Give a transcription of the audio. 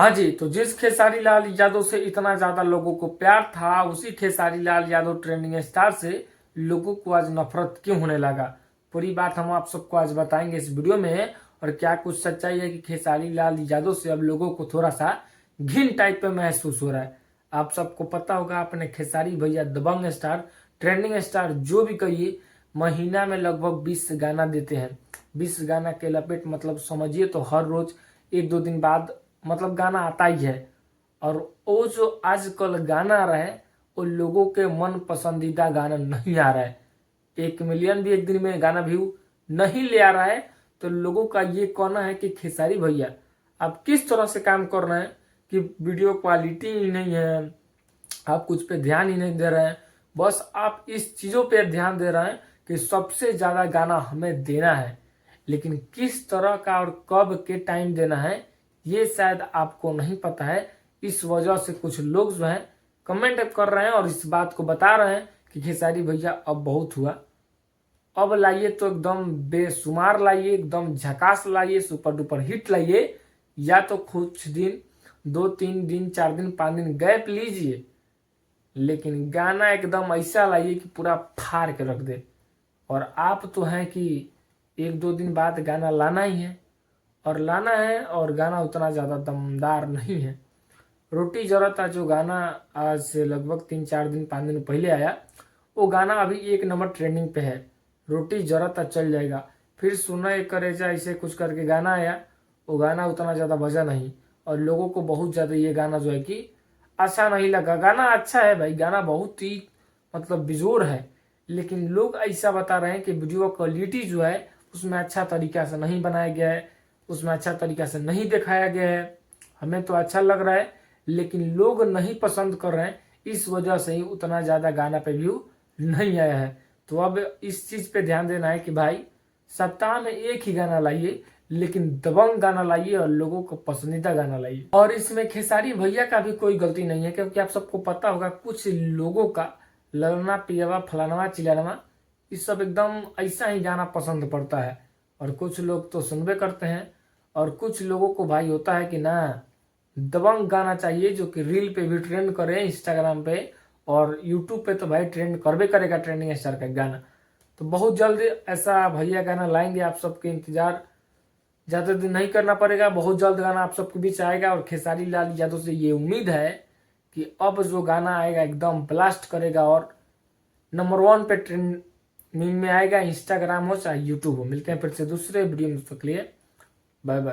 हाँ जी, तो जिस खेसारी लाल यादव से इतना ज्यादा लोगों को प्यार था, उसी खेसारी लाल यादव ट्रेंडिंग स्टार से लोगों को आज नफरत क्यों होने लगा। पूरी बात हम आप सबको आज बताएंगे इस वीडियो में। और क्या कुछ सच्चाई है कि खेसारी लाल यादव से अब लोगों को थोड़ा सा घिन टाइप पे महसूस हो रहा है। आप सबको पता होगा, अपने खेसारी भैया दबंग स्टार, ट्रेंडिंग स्टार जो भी कहिए, महीना में लगभग 20 गाना देते हैं। 20 गाना के लपेट मतलब समझिए तो हर रोज एक दो दिन बाद मतलब गाना आता ही है। और वो जो आजकल गाना आ रहा है वो लोगों के मन पसंदीदा गाना नहीं आ रहा है। 1 मिलियन भी एक दिन में गाना व्यू नहीं ले आ रहा है। तो लोगों का ये कहना है कि खेसारी भैया आप किस तरह से काम कर रहे हैं कि वीडियो क्वालिटी ही नहीं है, आप कुछ पे ध्यान ही नहीं दे रहे हैं। बस आप इस चीजों पे ध्यान दे रहे हैं कि सबसे ज्यादा गाना हमें देना है, लेकिन किस तरह का और कब के टाइम देना है ये शायद आपको नहीं पता है। इस वजह से कुछ लोग जो है कमेंट कर रहे हैं और इस बात को बता रहे हैं कि खेसारी भैया अब बहुत हुआ, अब लाइए तो एकदम बेशुमार लाइए, एकदम झकास लाइए, सुपर डुपर हिट लाइए, या तो कुछ दिन 2 3 दिन 4 दिन 5 दिन गैप लीजिए, लेकिन गाना एकदम ऐसा लाइए कि पूरा फाड़ के रख दे। और आप तो हैं कि 1 2 दिन बाद गाना लाना ही है, और लाना है, और गाना उतना ज़्यादा दमदार नहीं है। रोटी जरूरत जो गाना आज से लगभग 3 4 दिन 5 दिन पहले आया, वो गाना अभी 1 नंबर ट्रेंडिंग पे है। रोटी जरूरत चल जाएगा। फिर सुना एक करेजा ऐसे कुछ करके गाना आया, वो गाना उतना ज़्यादा बजा नहीं, और लोगों को बहुत ज़्यादा ये गाना जो है कि अच्छा नहीं लगा। गाना अच्छा है भाई, गाना बहुत ही मतलब बेजोर है, लेकिन लोग ऐसा बता रहे हैं कि वीडियो क्वालिटी जो है उसमें अच्छा तरीका से नहीं बनाया गया है, उसमें अच्छा तरीका से नहीं दिखाया गया है। हमें तो अच्छा लग रहा है, लेकिन लोग नहीं पसंद कर रहे हैं, इस वजह से ही उतना ज़्यादा गाना पे व्यू नहीं आया है। तो अब इस चीज़ पे ध्यान देना है कि भाई सप्ताह में एक ही गाना लाइए, लेकिन दबंग गाना लाइए और लोगों को पसंदीदा गाना लाइए। और इसमें खेसारी भैया का भी कोई गलती नहीं है, क्योंकि आप सबको पता होगा कुछ लोगों का ललना पियावा फलानवा चिलानवा ये सब एकदम ऐसा ही गाना पसंद पड़ता है, और कुछ लोग तो सुनबे करते हैं। और कुछ लोगों को भाई होता है कि ना दबंग गाना चाहिए जो कि रील पे भी ट्रेंड करे, इंस्टाग्राम पे और यूट्यूब पे तो भाई ट्रेंड करबे करेगा ट्रेंडिंग स्टार का गाना। तो बहुत जल्द ऐसा भैया गाना लाएंगे, आप सबके इंतजार ज्यादा दिन नहीं करना पड़ेगा। बहुत जल्द गाना आप सबके बीच आएगा, और खेसारी लाल यादव से ये उम्मीद है कि अब जो गाना आएगा एकदम ब्लास्ट करेगा और नंबर 1 पे ट्रेंडिंग में आएगा, इंस्टाग्राम हो चाहे यूट्यूब हो। मिलते हैं फिर से दूसरे वीडियो में, तक लिए बाय बाय।